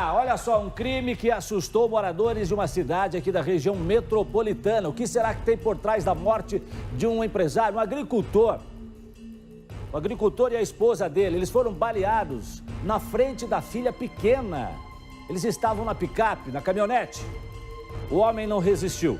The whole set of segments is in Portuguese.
Olha só, um crime que assustou moradores de uma cidade aqui da região metropolitana. O que será que tem por trás da morte de um empresário, um agricultor? O agricultor e a esposa dele, eles foram baleados na frente da filha pequena. Eles estavam na picape, na caminhonete. O homem não resistiu.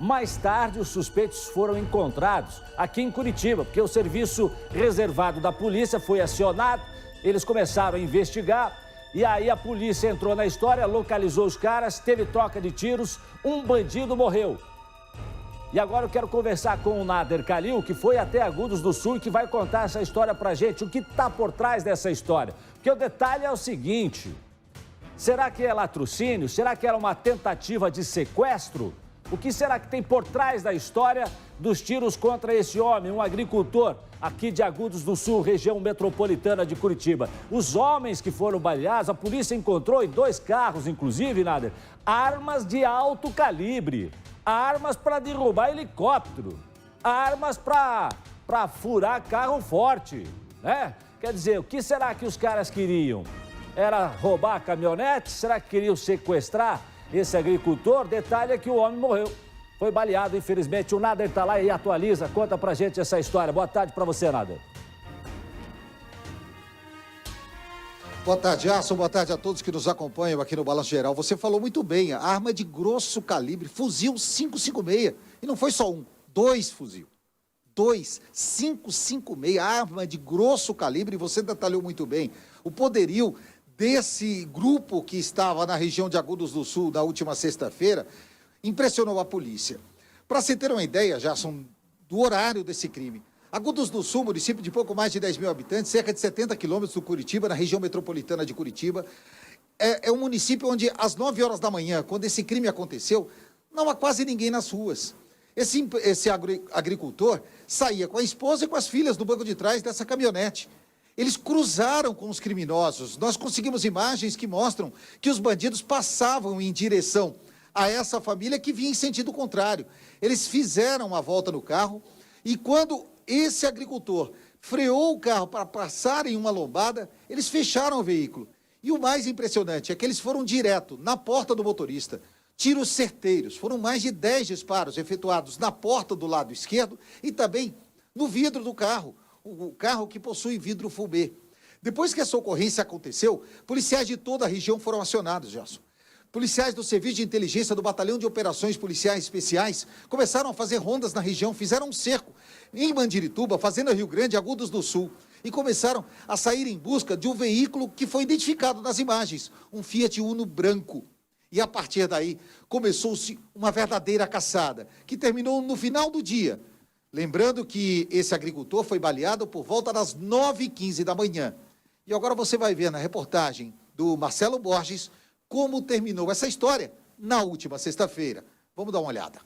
Mais tarde, os suspeitos foram encontrados aqui em Curitiba, porque o serviço reservado da polícia foi acionado. Eles começaram a investigar. E aí a polícia entrou na história, localizou os caras, teve troca de tiros, um bandido morreu. E agora eu quero conversar com o Nader Kalil, que foi até Agudos do Sul e que vai contar essa história pra gente, o que tá por trás dessa história. Porque o detalhe é o seguinte, será que é latrocínio? Será que era uma tentativa de sequestro? O que será que tem por trás da história dos tiros contra esse homem, um agricultor aqui de Agudos do Sul, região metropolitana de Curitiba? Os homens que foram baleados, a polícia encontrou em 2 carros, inclusive, Nader, armas de alto calibre, armas para derrubar helicóptero, armas para furar carro forte, né? Quer dizer, o que será que os caras queriam? Era roubar a caminhonete? Será que queriam sequestrar esse agricultor? Detalhe é que o homem morreu. Foi baleado, infelizmente. O Nader está lá e atualiza. Conta pra gente essa história. Boa tarde para você, Nader. Boa tarde, Arson. Boa tarde a todos que nos acompanham aqui no Balanço Geral. Você falou muito bem, a arma de grosso calibre, fuzil 5.56. E não foi só um, 2 fuzil. 2, 5.56, arma de grosso calibre. E você detalhou muito bem o poderio desse grupo que estava na região de Agudos do Sul na última sexta-feira, impressionou a polícia. Para se ter uma ideia, Gerson, do horário desse crime, Agudos do Sul, município de pouco mais de 10 mil habitantes, cerca de 70 quilômetros do Curitiba, na região metropolitana de Curitiba, é um município onde às 9 horas da manhã, quando esse crime aconteceu, não há quase ninguém nas ruas. Esse agricultor saía com a esposa e com as filhas no banco de trás dessa caminhonete. Eles cruzaram com os criminosos. Nós conseguimos imagens que mostram que os bandidos passavam em direção a essa família que vinha em sentido contrário. Eles fizeram uma volta no carro e quando esse agricultor freou o carro para passar em uma lombada, eles fecharam o veículo. E o mais impressionante é que eles foram direto na porta do motorista. Tiros certeiros. Foram mais de 10 disparos efetuados na porta do lado esquerdo e também no vidro do carro. O carro que possui vidro fumê. Depois que essa ocorrência aconteceu, policiais de toda a região foram acionados, Gerson. Policiais do Serviço de Inteligência do Batalhão de Operações Policiais Especiais começaram a fazer rondas na região, fizeram um cerco em Mandirituba, Fazenda Rio Grande, Agudos do Sul, e começaram a sair em busca de um veículo que foi identificado nas imagens, um Fiat Uno branco. E a partir daí começou-se uma verdadeira caçada, que terminou no final do dia. Lembrando que esse agricultor foi baleado por volta das 9h15 da manhã. E agora você vai ver na reportagem do Marcelo Borges como terminou essa história na última sexta-feira. Vamos dar uma olhada.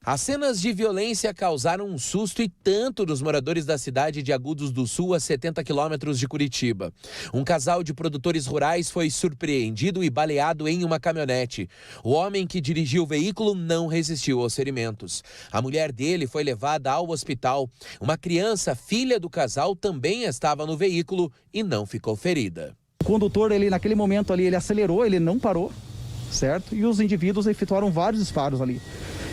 As cenas de violência causaram um susto e tanto nos moradores da cidade de Agudos do Sul, a 70 quilômetros de Curitiba. Um casal de produtores rurais foi surpreendido e baleado em uma caminhonete. O homem que dirigiu o veículo não resistiu aos ferimentos. A mulher dele foi levada ao hospital. Uma criança, filha do casal, também estava no veículo e não ficou ferida. O condutor, naquele momento ali, ele acelerou, ele não parou, certo? E os indivíduos efetuaram vários disparos ali,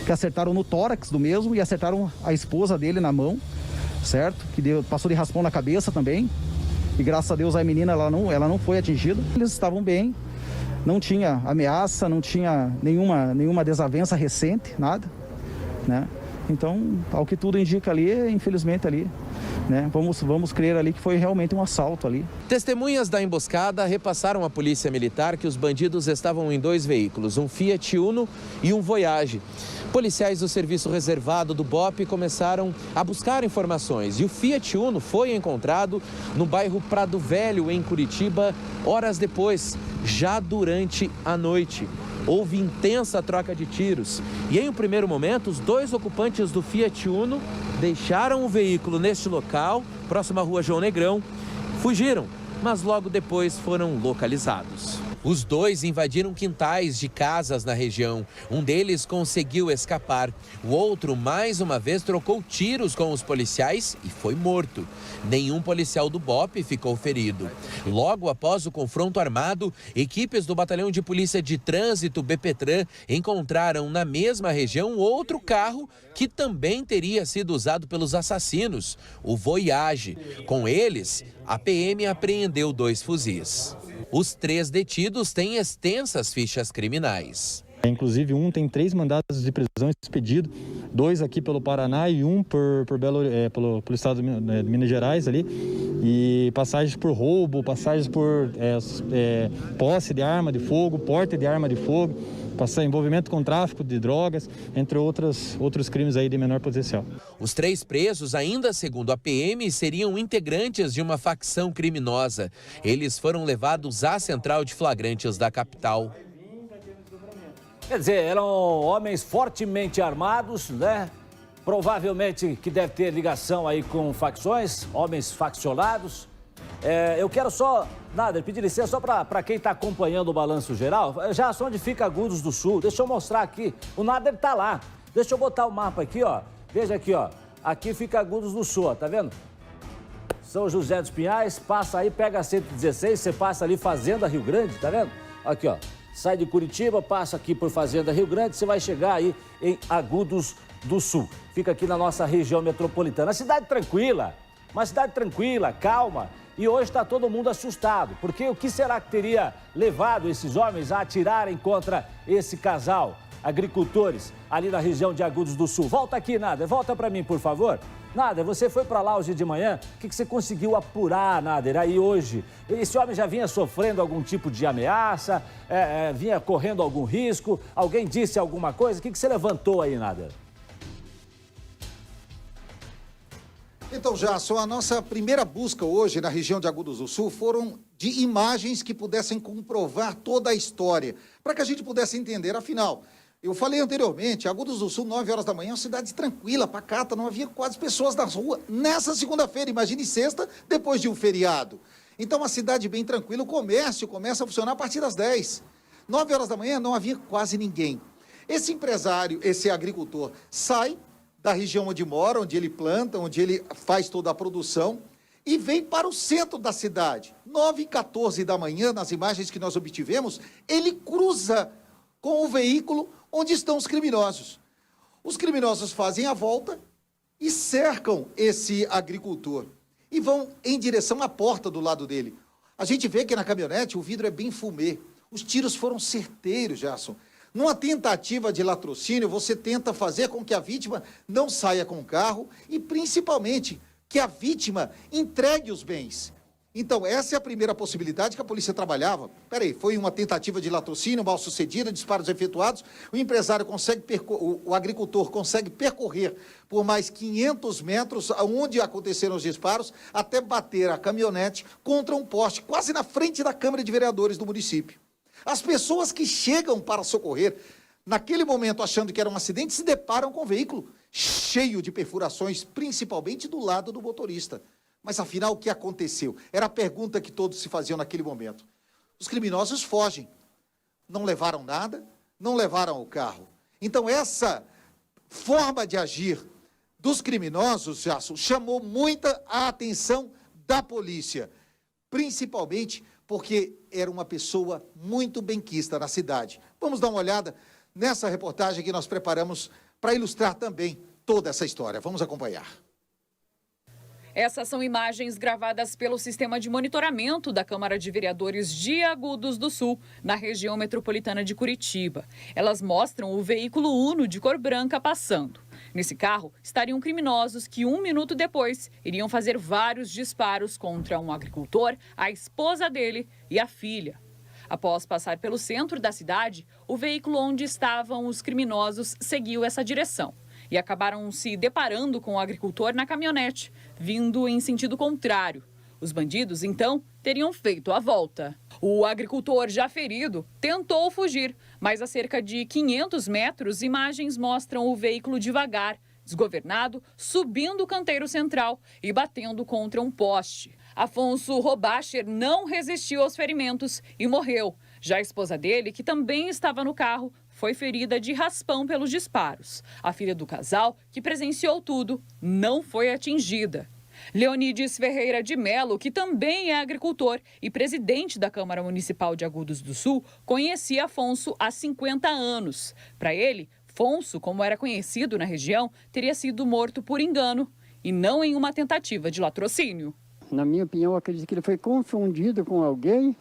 que acertaram no tórax do mesmo e acertaram a esposa dele na mão, certo? Que passou de raspão na cabeça também. E graças a Deus a menina, ela não foi atingida. Eles estavam bem, não tinha ameaça, não tinha nenhuma desavença recente, nada, né? Então, ao que tudo indica ali, infelizmente ali, né? Vamos crer ali que foi realmente um assalto ali. Testemunhas da emboscada repassaram à polícia militar que os bandidos estavam em 2 veículos, um Fiat Uno e um Voyage. Policiais do serviço reservado do BOP começaram a buscar informações e o Fiat Uno foi encontrado no bairro Prado Velho, em Curitiba, horas depois, já durante a noite. Houve intensa troca de tiros e, em um primeiro momento, os 2 ocupantes do Fiat Uno deixaram o veículo neste local, próximo à rua João Negrão, fugiram. mas logo depois foram localizados. Os dois invadiram quintais de casas na região. Um deles conseguiu escapar. O outro, mais uma vez, trocou tiros com os policiais e foi morto. Nenhum policial do BOPE ficou ferido. Logo após o confronto armado, equipes do Batalhão de Polícia de Trânsito, BPTran, encontraram na mesma região outro carro que também teria sido usado pelos assassinos, o Voyage. Com eles, a PM apreendeu 2 fuzis. Os 3 detidos têm extensas fichas criminais. Inclusive, um tem 3 mandados de prisão expedidos, 2 aqui pelo Paraná e um pelo estado de Minas Gerais ali. E passagens por roubo, passagens por posse de arma de fogo, porte de arma de fogo, envolvimento com tráfico de drogas, entre outros crimes aí de menor potencial. Os 3 presos, ainda segundo a PM, seriam integrantes de uma facção criminosa. Eles foram levados à central de flagrantes da capital. Quer dizer, eram homens fortemente armados, né? Provavelmente que deve ter ligação aí com facções, homens faccionados. Eu quero só, Nader, pedir licença só para quem está acompanhando o Balanço Geral. Já onde fica Agudos do Sul, deixa eu mostrar aqui. O Nader está lá. Deixa eu botar o mapa aqui, ó. Veja aqui, ó. Aqui fica Agudos do Sul, ó. Tá vendo? São José dos Pinhais, passa aí, pega a 116, você passa ali Fazenda Rio Grande, tá vendo? Aqui, ó. Sai de Curitiba, passa aqui por Fazenda Rio Grande, você vai chegar aí em Agudos do Sul. Fica aqui na nossa região metropolitana. Cidade tranquila, uma cidade tranquila, calma. E hoje está todo mundo assustado, porque o que será que teria levado esses homens a atirarem contra esse casal, agricultores, ali na região de Agudos do Sul? Volta aqui, Nader, volta para mim, por favor. Nader, você foi para lá hoje de manhã, o que você conseguiu apurar, Nader, aí hoje? Esse homem já vinha sofrendo algum tipo de ameaça, vinha correndo algum risco, alguém disse alguma coisa? O que você levantou aí, Nader? Então, Jason, a nossa primeira busca hoje na região de Agudos do Sul foram de imagens que pudessem comprovar toda a história, para que a gente pudesse entender. Afinal, eu falei anteriormente, Agudos do Sul, 9 horas da manhã, uma cidade tranquila, pacata, não havia quase pessoas na rua. Nessa segunda-feira, imagine sexta, depois de um feriado. Então, uma cidade bem tranquila, o comércio começa a funcionar a partir das 10. 9 horas da manhã, não havia quase ninguém. Esse empresário, esse agricultor, sai da região onde mora, onde ele planta, onde ele faz toda a produção, e vem para o centro da cidade. 9h14 da manhã, nas imagens que nós obtivemos, ele cruza com o veículo onde estão os criminosos. Os criminosos fazem a volta e cercam esse agricultor e vão em direção à porta do lado dele. A gente vê que na caminhonete o vidro é bem fumê. Os tiros foram certeiros, Gerson. Numa tentativa de latrocínio, você tenta fazer com que a vítima não saia com o carro e, principalmente, que a vítima entregue os bens. Então, essa é a primeira possibilidade que a polícia trabalhava. Peraí, foi uma tentativa de latrocínio mal sucedida, disparos efetuados, o empresário o agricultor consegue percorrer por mais 500 metros onde aconteceram os disparos, até bater a caminhonete contra um poste, quase na frente da Câmara de Vereadores do município. As pessoas que chegam para socorrer, naquele momento achando que era um acidente, se deparam com o veículo cheio de perfurações, principalmente do lado do motorista. Mas afinal, o que aconteceu? Era a pergunta que todos se faziam naquele momento. Os criminosos fogem. Não levaram nada, não levaram o carro. Então essa forma de agir dos criminosos, Jason, chamou muita a atenção da polícia, principalmente porque era uma pessoa muito benquista na cidade. Vamos dar uma olhada nessa reportagem que nós preparamos para ilustrar também toda essa história. Vamos acompanhar. Essas são imagens gravadas pelo sistema de monitoramento da Câmara de Vereadores de Agudos do Sul, na região metropolitana de Curitiba. Elas mostram o veículo Uno de cor branca passando. Nesse carro estariam criminosos que 1 minuto depois iriam fazer vários disparos contra um agricultor, a esposa dele e a filha. Após passar pelo centro da cidade, o veículo onde estavam os criminosos seguiu essa direção e acabaram se deparando com o agricultor na caminhonete, vindo em sentido contrário. Os bandidos, então, teriam feito a volta. O agricultor, já ferido, tentou fugir, mas a cerca de 500 metros, imagens mostram o veículo devagar, desgovernado, subindo o canteiro central e batendo contra um poste. Afonso Robacher não resistiu aos ferimentos e morreu. Já a esposa dele, que também estava no carro, foi ferida de raspão pelos disparos. A filha do casal, que presenciou tudo, não foi atingida. Leonides Ferreira de Melo, que também é agricultor e presidente da Câmara Municipal de Agudos do Sul, conhecia Afonso há 50 anos. Para ele, Afonso, como era conhecido na região, teria sido morto por engano e não em uma tentativa de latrocínio. Na minha opinião, eu acredito que ele foi confundido com alguém,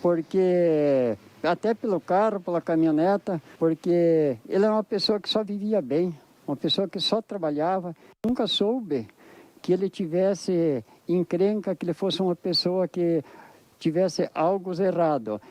porque até pelo carro, pela caminhoneta, porque ele era uma pessoa que só vivia bem, uma pessoa que só trabalhava. Nunca soube que ele tivesse encrenca, que ele fosse uma pessoa que tivesse algo errado.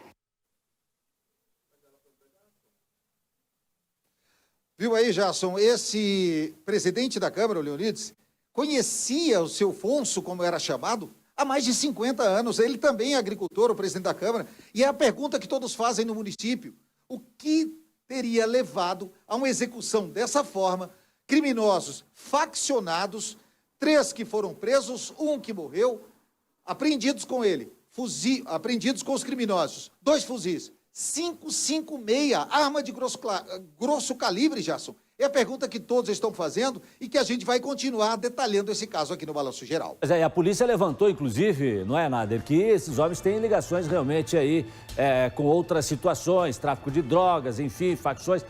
Viu aí, Jason, esse presidente da Câmara, o Leonides, conhecia o seu Afonso, como era chamado, há mais de 50 anos. Ele também é agricultor, o presidente da Câmara. E é a pergunta que todos fazem no município: o que teria levado a uma execução dessa forma? Criminosos faccionados, 3 que foram presos, 1 que morreu, apreendidos com ele, apreendidos com os criminosos, 2 fuzis, 5,56, arma de grosso calibre, Jason. É a pergunta que todos estão fazendo e que a gente vai continuar detalhando esse caso aqui no Balanço Geral. Mas a polícia levantou, inclusive, não é, Nader, que esses homens têm ligações realmente aí com outras situações, tráfico de drogas, enfim, facções.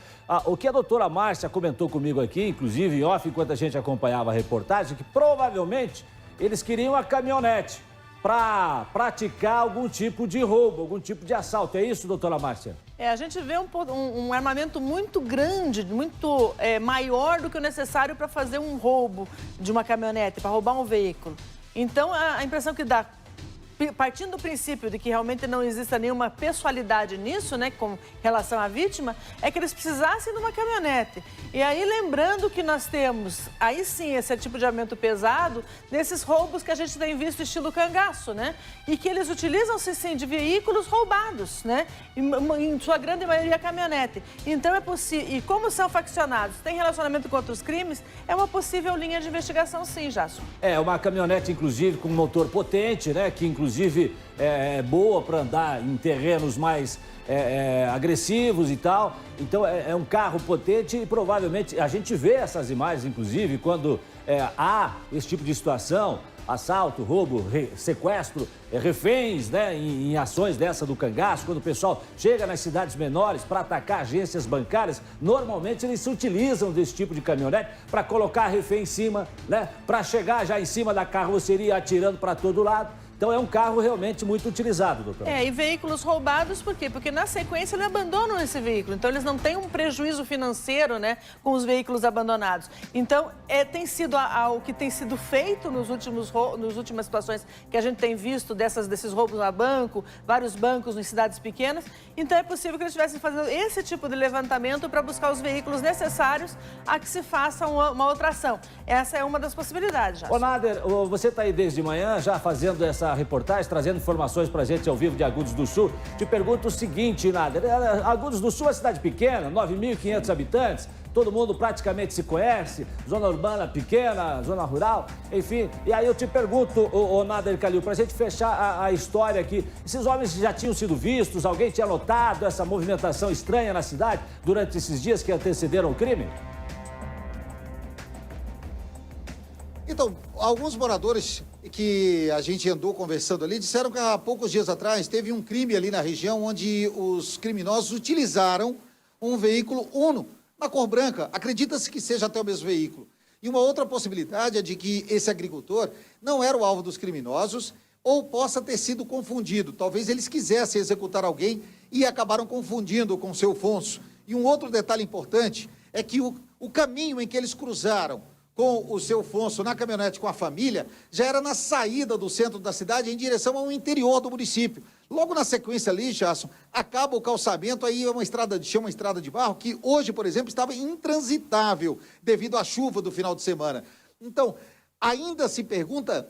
O que a doutora Márcia comentou comigo aqui, inclusive em off, enquanto a gente acompanhava a reportagem, que provavelmente eles queriam a caminhonete para praticar algum tipo de roubo, algum tipo de assalto. É isso, doutora Márcia? A gente vê um armamento muito grande, muito maior do que o necessário para fazer um roubo de uma caminhonete, para roubar um veículo. Então, a impressão que dá, partindo do princípio de que realmente não exista nenhuma pessoalidade nisso, né, com relação à vítima, é que eles precisassem de uma caminhonete. E aí, lembrando que nós temos, aí sim, esse tipo de armamento pesado, desses roubos que a gente tem visto estilo cangaço, né? E que eles utilizam-se, sim, de veículos roubados, né? Em sua grande maioria, caminhonete. Então, é possível, e como são faccionados, tem relacionamento com outros crimes, é uma possível linha de investigação, sim, Jason. Uma caminhonete, inclusive, com motor potente, né? Que, inclusive, é boa para andar em terrenos mais agressivos e tal. Então, é um carro potente e provavelmente a gente vê essas imagens, inclusive, quando há esse tipo de situação, assalto, roubo, sequestro, reféns, né, em ações dessa do cangaço, quando o pessoal chega nas cidades menores para atacar agências bancárias, normalmente eles se utilizam desse tipo de caminhonete para colocar refém em cima, né, para chegar já em cima da carroceria atirando para todo lado. Então, é um carro realmente muito utilizado, doutor. E veículos roubados, por quê? Porque, na sequência, eles abandonam esse veículo. Então, eles não têm um prejuízo financeiro, né, com os veículos abandonados. Então, tem sido o que tem sido feito nas últimas situações que a gente tem visto desses roubos a banco, vários bancos em cidades pequenas. Então, é possível que eles estivessem fazendo esse tipo de levantamento para buscar os veículos necessários a que se faça uma outra ação. Essa é uma das possibilidades, já. Ô, Nader, você está aí desde manhã já fazendo essa reportagem, trazendo informações pra gente ao vivo de Agudos do Sul. Te pergunto o seguinte, Nader, Agudos do Sul é uma cidade pequena, 9.500 habitantes, todo mundo praticamente se conhece, zona urbana pequena, zona rural, enfim. E aí eu te pergunto, ô Nader Kalil, pra gente fechar a história aqui, esses homens já tinham sido vistos, alguém tinha notado essa movimentação estranha na cidade durante esses dias que antecederam o crime? Então, alguns moradores que a gente andou conversando ali disseram que há poucos dias atrás teve um crime ali na região onde os criminosos utilizaram um veículo Uno na cor branca. Acredita-se que seja até o mesmo veículo. E uma outra possibilidade é de que esse agricultor não era o alvo dos criminosos ou possa ter sido confundido. Talvez eles quisessem executar alguém e acabaram confundindo com o seu Afonso. E um outro detalhe importante é que o caminho em que eles cruzaram com o seu Afonso na caminhonete com a família, já era na saída do centro da cidade em direção ao interior do município. Logo na sequência ali, Jason, acaba o calçamento, aí é uma estrada de barro que hoje, por exemplo, estava intransitável devido à chuva do final de semana. Então, ainda se pergunta,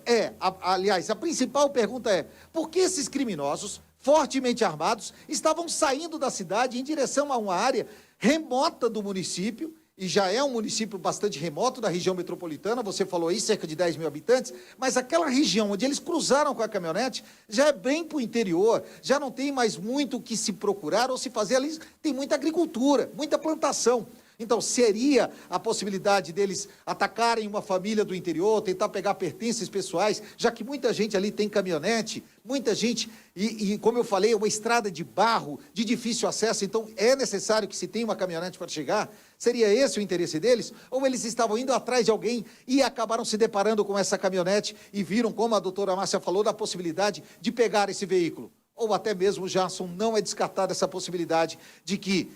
aliás, a principal pergunta é, por que esses criminosos, fortemente armados, estavam saindo da cidade em direção a uma área remota do município, e já é um município bastante remoto da região metropolitana, você falou aí, cerca de 10 mil habitantes, mas aquela região onde eles cruzaram com a caminhonete já é bem para o interior, já não tem mais muito o que se procurar ou se fazer ali, tem muita agricultura, muita plantação. Então, seria a possibilidade deles atacarem uma família do interior, tentar pegar pertences pessoais, já que muita gente ali tem caminhonete, muita gente, e como eu falei, é uma estrada de barro, de difícil acesso, então é necessário que se tenha uma caminhonete para chegar. Seria esse o interesse deles? Ou eles estavam indo atrás de alguém e acabaram se deparando com essa caminhonete e viram, como a doutora Márcia falou, da possibilidade de pegar esse veículo? Ou até mesmo, Jason, não é descartada essa possibilidade de que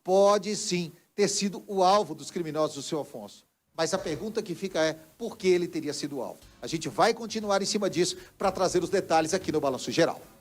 pode sim ter sido o alvo dos criminosos do seu Afonso. Mas a pergunta que fica é, por que ele teria sido o alvo? A gente vai continuar em cima disso para trazer os detalhes aqui no Balanço Geral.